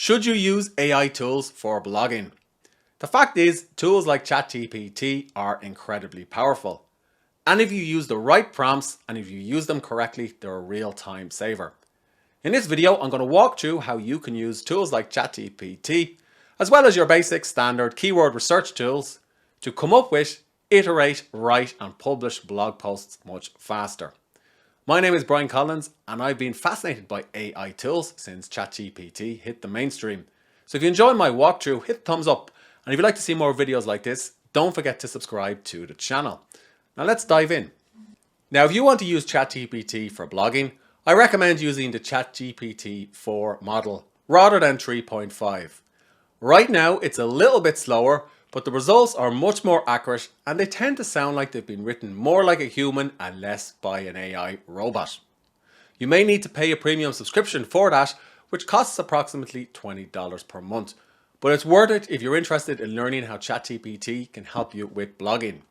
Should you use AI tools for blogging? The fact is, tools like ChatGPT are incredibly powerful. And if you use the right prompts and if you use them correctly, they're a real time saver. In this video, I'm going to walk through how you can use tools like ChatGPT, as well as your basic standard keyword research tools, to come up with, iterate, write, and publish blog posts much faster. My name is Brian Collins, and I've been fascinated by AI tools since ChatGPT hit the mainstream. So if you enjoy my walkthrough, hit thumbs up. And if you'd like to see more videos like this, don't forget to subscribe to the channel. Now let's dive in. Now, if you want to use ChatGPT for blogging, I recommend using the ChatGPT 4 model rather than 3.5. Right now, it's a little bit slower, but the results are much more accurate and they tend to sound like they've been written more like a human and less by an AI robot. You may need to pay a premium subscription for that, which costs approximately $20 per month. But it's worth it if you're interested in learning how ChatGPT can help you with blogging.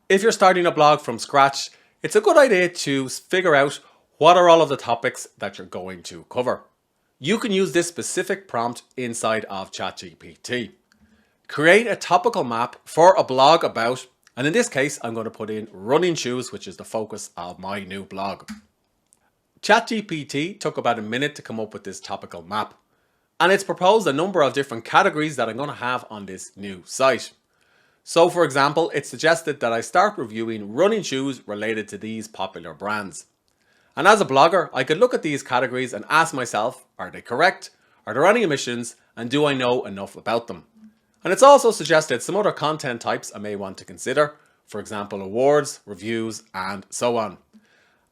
If you're starting a blog from scratch, it's a good idea to figure out what are all of the topics that you're going to cover. You can use this specific prompt inside of ChatGPT. Create a topical map for a blog about, and in this case, I'm going to put in running shoes, which is the focus of my new blog. ChatGPT took about a minute to come up with this topical map, and it's proposed a number of different categories that I'm going to have on this new site. So for example, it suggested that I start reviewing running shoes related to these popular brands. And as a blogger, I could look at these categories and ask myself, are they correct? Are there any omissions? And do I know enough about them? And it's also suggested some other content types I may want to consider, for example, awards, reviews, and so on.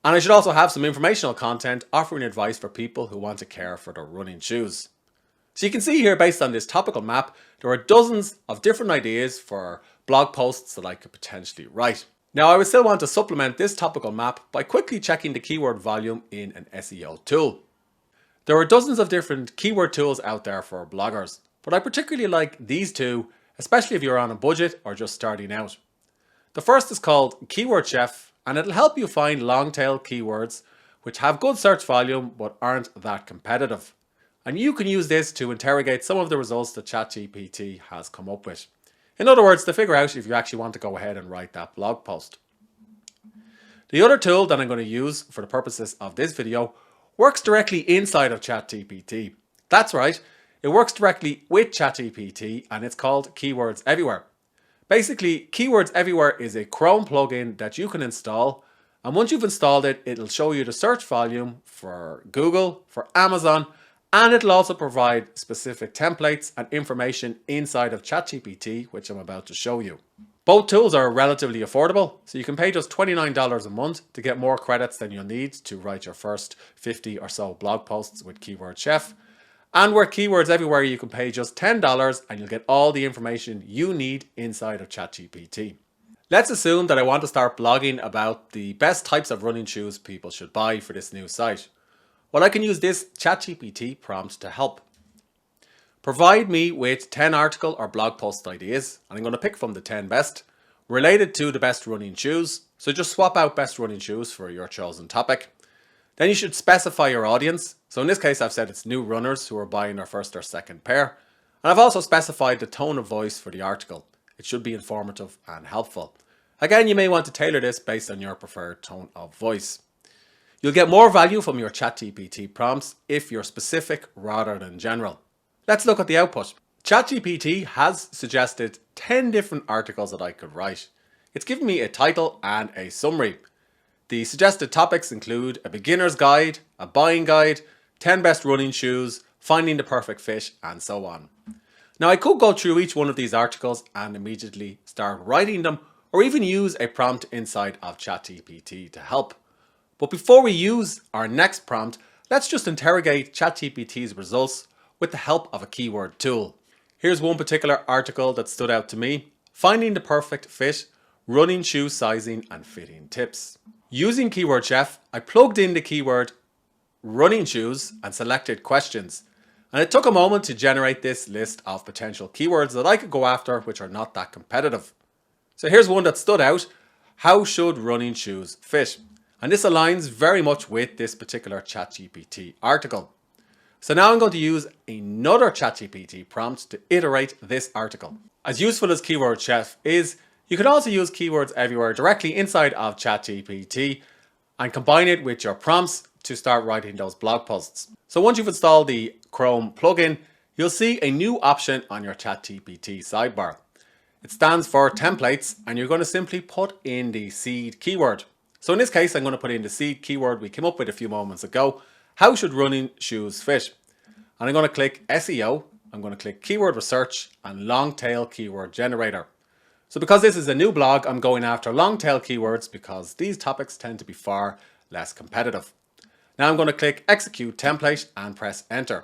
And I should also have some informational content offering advice for people who want to care for their running shoes. So you can see here, based on this topical map, there are dozens of different ideas for blog posts that I could potentially write. Now, I would still want to supplement this topical map by quickly checking the keyword volume in an SEO tool. There are dozens of different keyword tools out there for bloggers, but I particularly like these two, especially if you're on a budget or just starting out. The first is called Keyword Chef, and it'll help you find long tail keywords which have good search volume but aren't that competitive. And you can use this to interrogate some of the results that ChatGPT has come up with. In other words, to figure out if you actually want to go ahead and write that blog post. The other tool that I'm going to use for the purposes of this video works directly inside of ChatGPT. That's right, it works directly with ChatGPT, and it's called Keywords Everywhere. Basically, Keywords Everywhere is a Chrome plugin that you can install, and once you've installed it, it'll show you the search volume for Google, for Amazon, and it'll also provide specific templates and information inside of ChatGPT, which I'm about to show you. Both tools are relatively affordable, so you can pay just $29 a month to get more credits than you'll need to write your first 50 or so blog posts with Keyword Chef. And with Keywords Everywhere, you can pay just $10 and you'll get all the information you need inside of ChatGPT. Let's assume that I want to start blogging about the best types of running shoes people should buy for this new site. Well, I can use this ChatGPT prompt to help. Provide me with 10 article or blog post ideas, and I'm going to pick from the 10 best, related to the best running shoes. So just swap out best running shoes for your chosen topic. Then you should specify your audience. So in this case, I've said it's new runners who are buying their first or second pair. And I've also specified the tone of voice for the article. It should be informative and helpful. Again, you may want to tailor this based on your preferred tone of voice. You'll get more value from your ChatGPT prompts if you're specific rather than general. Let's look at the output. ChatGPT has suggested 10 different articles that I could write. It's given me a title and a summary. The suggested topics include a beginner's guide, a buying guide, 10 best running shoes, finding the perfect fit, and so on. Now, I could go through each one of these articles and immediately start writing them, or even use a prompt inside of ChatGPT to help. But before we use our next prompt, let's just interrogate ChatGPT's results with the help of a keyword tool. Here's one particular article that stood out to me: finding the perfect fit, running shoe sizing and fitting tips. Using Keyword Chef, I plugged in the keyword running shoes and selected questions. And it took a moment to generate this list of potential keywords that I could go after which are not that competitive. So here's one that stood out: how should running shoes fit? And this aligns very much with this particular ChatGPT article. So now I'm going to use another ChatGPT prompt to iterate this article. As useful as Keyword Chef is, you can also use Keywords Everywhere directly inside of ChatGPT and combine it with your prompts to start writing those blog posts. So once you've installed the Chrome plugin, you'll see a new option on your ChatGPT sidebar. It stands for templates, and you're going to simply put in the seed keyword. So in this case, I'm going to put in the seed keyword we came up with a few moments ago. How should running shoes fit? And I'm going to click SEO. I'm going to click keyword research and long tail keyword generator. So because this is a new blog, I'm going after long tail keywords because these topics tend to be far less competitive. Now I'm going to click execute template and press enter.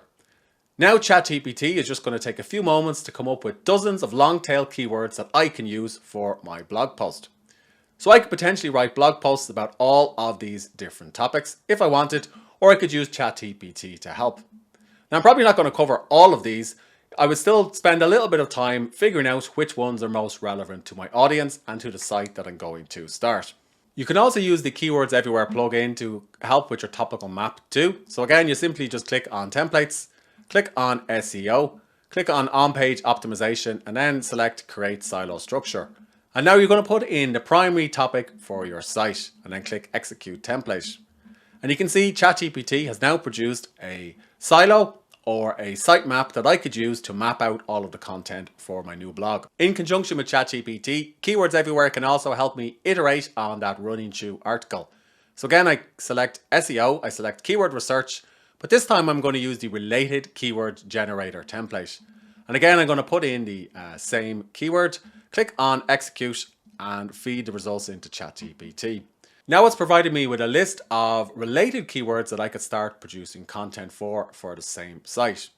Now ChatGPT is just going to take a few moments to come up with dozens of long tail keywords that I can use for my blog post. So I could potentially write blog posts about all of these different topics if I wanted, or I could use ChatGPT to help. Now I'm probably not going to cover all of these. I would still spend a little bit of time figuring out which ones are most relevant to my audience and to the site that I'm going to start. You can also use the Keywords Everywhere plugin to help with your topical map too. So again, you simply just click on templates, click on SEO, click on on-page optimization, and then select create silo structure. And now you're going to put in the primary topic for your site and then click execute template. And you can see ChatGPT has now produced a silo or a sitemap that I could use to map out all of the content for my new blog. In conjunction with ChatGPT, Keywords Everywhere can also help me iterate on that running shoe article. So again, I select SEO, I select keyword research, but this time I'm going to use the related keyword generator template. And again, I'm going to put in the same keyword, click on execute and feed the results into ChatGPT. Now it's provided me with a list of related keywords that I could start producing content for the same site.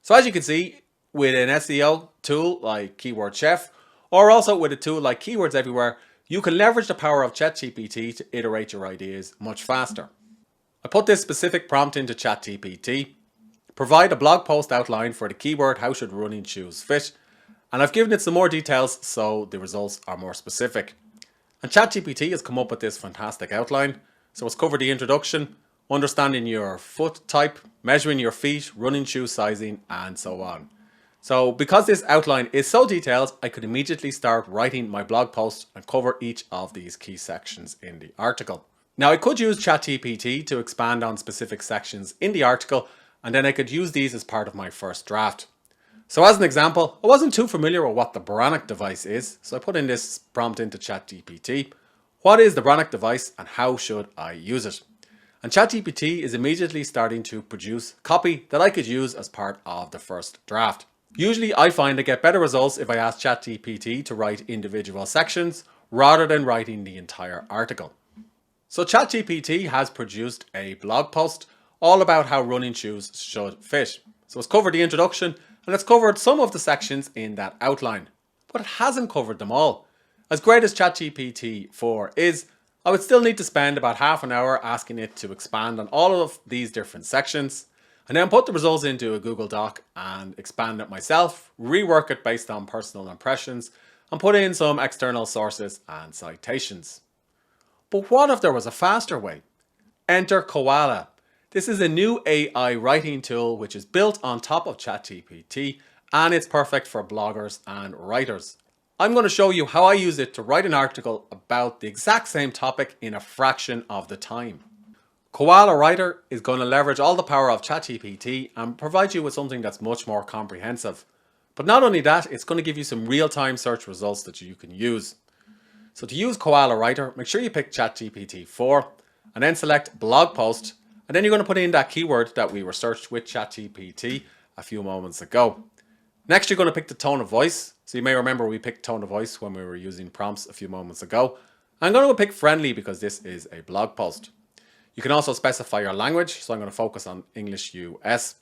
So as you can see, with an SEO tool like Keyword Chef, or also with a tool like Keywords Everywhere, you can leverage the power of ChatGPT to iterate your ideas much faster. I put this specific prompt into ChatGPT, provide a blog post outline for the keyword how should running shoes fit, and I've given it some more details so the results are more specific. And ChatGPT has come up with this fantastic outline. So it's covered the introduction, understanding your foot type, measuring your feet, running shoe sizing, and so on. So because this outline is so detailed, I could immediately start writing my blog post and cover each of these key sections in the article. Now I could use ChatGPT to expand on specific sections in the article, and then I could use these as part of my first draft. So as an example, I wasn't too familiar with what the Brannock device is, so I put in this prompt into ChatGPT. What is the Brannock device and how should I use it? And ChatGPT is immediately starting to produce copy that I could use as part of the first draft. Usually I find I get better results if I ask ChatGPT to write individual sections rather than writing the entire article. So ChatGPT has produced a blog post all about how running shoes should fit. So it's covered the introduction, and it's covered some of the sections in that outline, but it hasn't covered them all. As great as ChatGPT 4 is, I would still need to spend about half an hour asking it to expand on all of these different sections, and then put the results into a Google Doc and expand it myself, rework it based on personal impressions, and put in some external sources and citations. But what if there was a faster way? Enter Koala. This is a new AI writing tool which is built on top of ChatGPT, and it's perfect for bloggers and writers. I'm going to show you how I use it to write an article about the exact same topic in a fraction of the time. Koala Writer is going to leverage all the power of ChatGPT and provide you with something that's much more comprehensive. But not only that, it's going to give you some real-time search results that you can use. So to use Koala Writer, make sure you pick ChatGPT 4 and then select blog post. And then you're going to put in that keyword that we researched with ChatGPT a few moments ago. Next, you're going to pick the tone of voice. So you may remember we picked tone of voice when we were using prompts a few moments ago. I'm going to pick friendly because this is a blog post. You can also specify your language. So I'm going to focus on English US.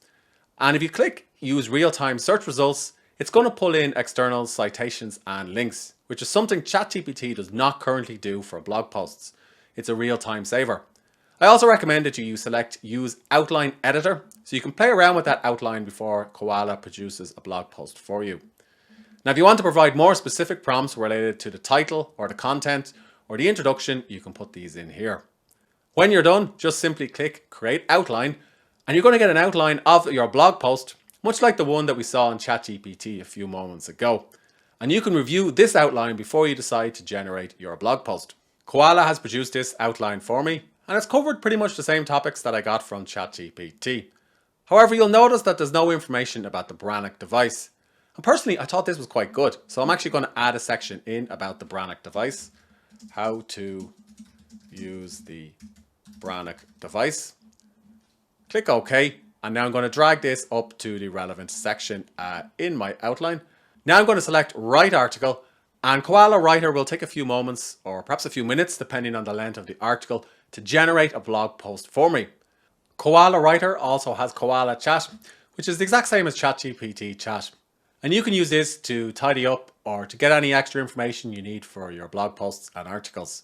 And if you click use real-time search results, it's going to pull in external citations and links, which is something ChatGPT does not currently do for blog posts. It's a real-time saver. I also recommend that you select use outline editor so you can play around with that outline before Koala produces a blog post for you. Now if you want to provide more specific prompts related to the title or the content or the introduction, you can put these in here. When you're done, just simply click create outline And you're going to get an outline of your blog post, much like the one that we saw in ChatGPT a few moments ago. And you can review this outline before you decide to generate your blog post. Koala has produced this outline for me, and it's covered pretty much the same topics that I got from ChatGPT. However, you'll notice that there's no information about the Brannock device. And personally, I thought this was quite good. So I'm actually going to add a section in about the Brannock device. How to use the Brannock device. Click OK. And now I'm going to drag this up to the relevant section in my outline. Now I'm going to select Write Article. And Koala Writer will take a few moments or perhaps a few minutes, depending on the length of the article, to generate a blog post for me. Koala Writer also has Koala Chat, which is the exact same as ChatGPT Chat. And you can use this to tidy up or to get any extra information you need for your blog posts and articles.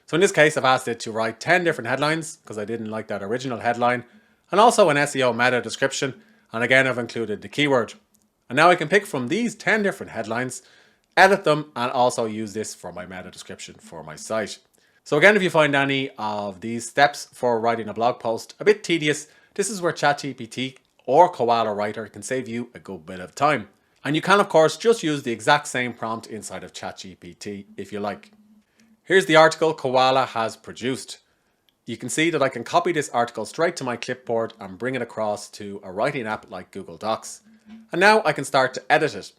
So in this case, I've asked it to write 10 different headlines because I didn't like that original headline, and also an SEO meta description. And again, I've included the keyword. And now I can pick from these 10 different headlines, edit them, and also use this for my meta description for my site. So again, if you find any of these steps for writing a blog post a bit tedious, this is where ChatGPT or Koala Writer can save you a good bit of time. And you can, of course, just use the exact same prompt inside of ChatGPT if you like. Here's the article Koala has produced. You can see that I can copy this article straight to my clipboard and bring it across to a writing app like Google Docs. And now I can start to edit it.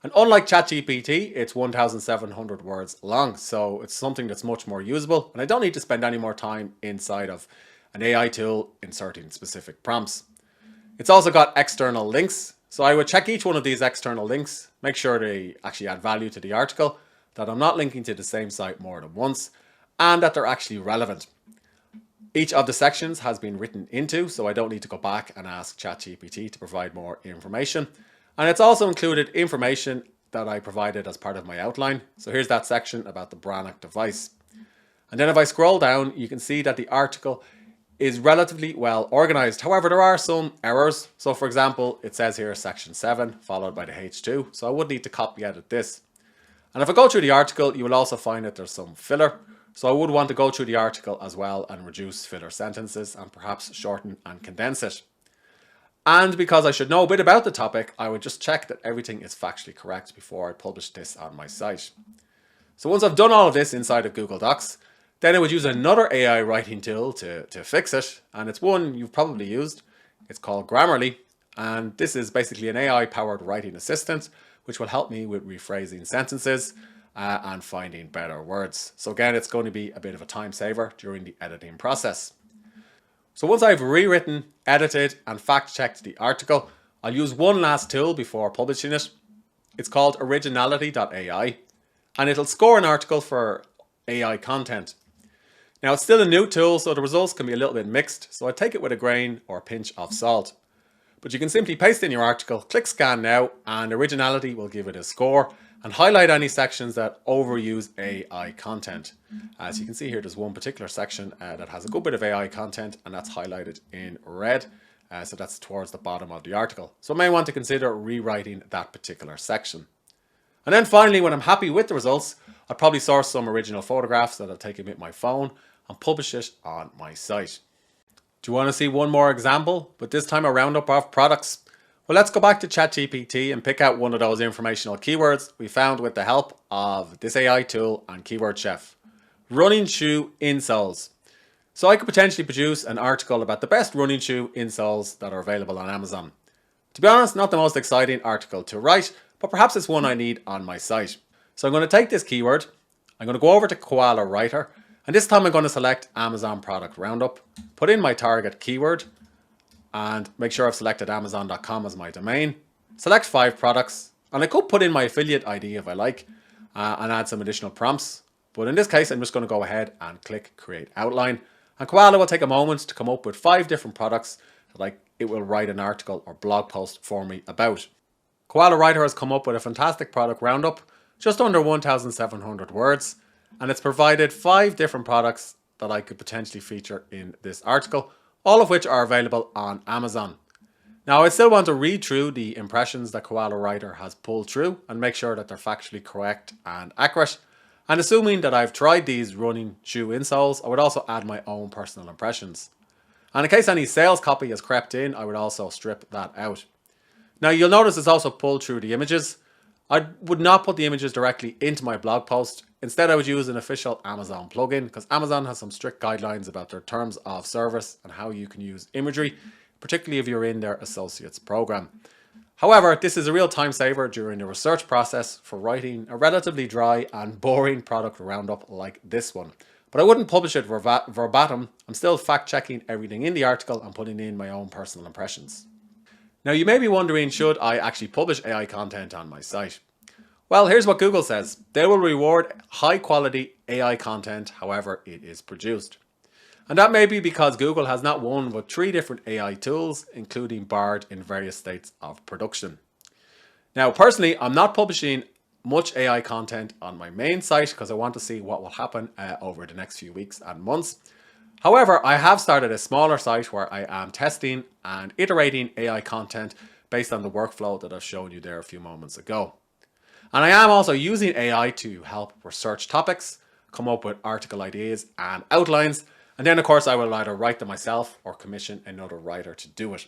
And unlike ChatGPT, it's 1,700 words long, so it's something that's much more usable, and I don't need to spend any more time inside of an AI tool inserting specific prompts. It's also got external links, so I would check each one of these external links, make sure they actually add value to the article, that I'm not linking to the same site more than once, and that they're actually relevant. Each of the sections has been written into, so I don't need to go back and ask ChatGPT to provide more information. And it's also included information that I provided as part of my outline. So here's that section about the Brannock device. And then if I scroll down, you can see that the article is relatively well organized. However, there are some errors. So for example, it says here section 7 followed by the H2. So I would need to copy edit this. And if I go through the article, you will also find that there's some filler. So I would want to go through the article as well and reduce filler sentences and perhaps shorten and condense it. And because I should know a bit about the topic, I would just check that everything is factually correct before I publish this on my site. So once I've done all of this inside of Google Docs, then I would use another AI writing tool to fix it. And it's one you've probably used. It's called Grammarly. And this is basically an AI-powered writing assistant, which will help me with rephrasing sentences and finding better words. So again, it's going to be a bit of a time saver during the editing process. So once I've rewritten, edited, and fact-checked the article, I'll use one last tool before publishing it. It's called Originality.AI, and it'll score an article for AI content. Now, it's still a new tool, so the results can be a little bit mixed, so I take it with a grain or a pinch of salt. But you can simply paste in your article, click Scan Now, and Originality will give it a score and highlight any sections that overuse AI content. As you can see here, there's one particular section that has a good bit of AI content, and that's highlighted in red. So that's towards the bottom of the article. So I may want to consider rewriting that particular section. And then finally, when I'm happy with the results, I'll probably source some original photographs that I'll take with my phone and publish it on my site. Do you want to see one more example, but this time a roundup of products? Well, let's go back to ChatGPT and pick out one of those informational keywords we found with the help of this AI tool and Keyword Chef. Running shoe insoles. So I could potentially produce an article about the best running shoe insoles that are available on Amazon. To be honest, not the most exciting article to write, but perhaps it's one I need on my site. So I'm going to take this keyword, I'm going to go over to Koala Writer, and this time I'm going to select Amazon Product Roundup, put in my target keyword, and make sure I've selected Amazon.com as my domain. Select 5 products, and I could put in my affiliate ID if I like, and add some additional prompts. But in this case, I'm just going to go ahead and click Create Outline. And Koala will take a moment to come up with 5 different products that it will write an article or blog post for me about. Koala Writer has come up with a fantastic product roundup, just under 1,700 words, and it's provided 5 different products that I could potentially feature in this article, all of which are available on Amazon. Now, I still want to read through the impressions that Koala Writer has pulled through and make sure that they're factually correct and accurate. And assuming that I've tried these running shoe insoles, I would also add my own personal impressions. And in case any sales copy has crept in, I would also strip that out. Now you'll notice it's also pulled through the images. I would not put the images directly into my blog post. Instead, I would use an official Amazon plugin because Amazon has some strict guidelines about their terms of service and how you can use imagery, particularly if you're in their associates program. However, this is a real time saver during the research process for writing a relatively dry and boring product roundup like this one. But I wouldn't publish it verbatim. I'm still fact checking everything in the article and putting in my own personal impressions. Now you may be wondering, should I actually publish AI content on my site? Well, here's what Google says. They will reward high quality AI content however it is produced. And that may be because Google has not one but 3 different AI tools, including Bard, in various states of production. Now, personally, I'm not publishing much AI content on my main site because I want to see what will happen over the next few weeks and months. However, I have started a smaller site where I am testing and iterating AI content based on the workflow that I've shown you there a few moments ago. And I am also using AI to help research topics, come up with article ideas and outlines, and then of course I will either write them myself or commission another writer to do it.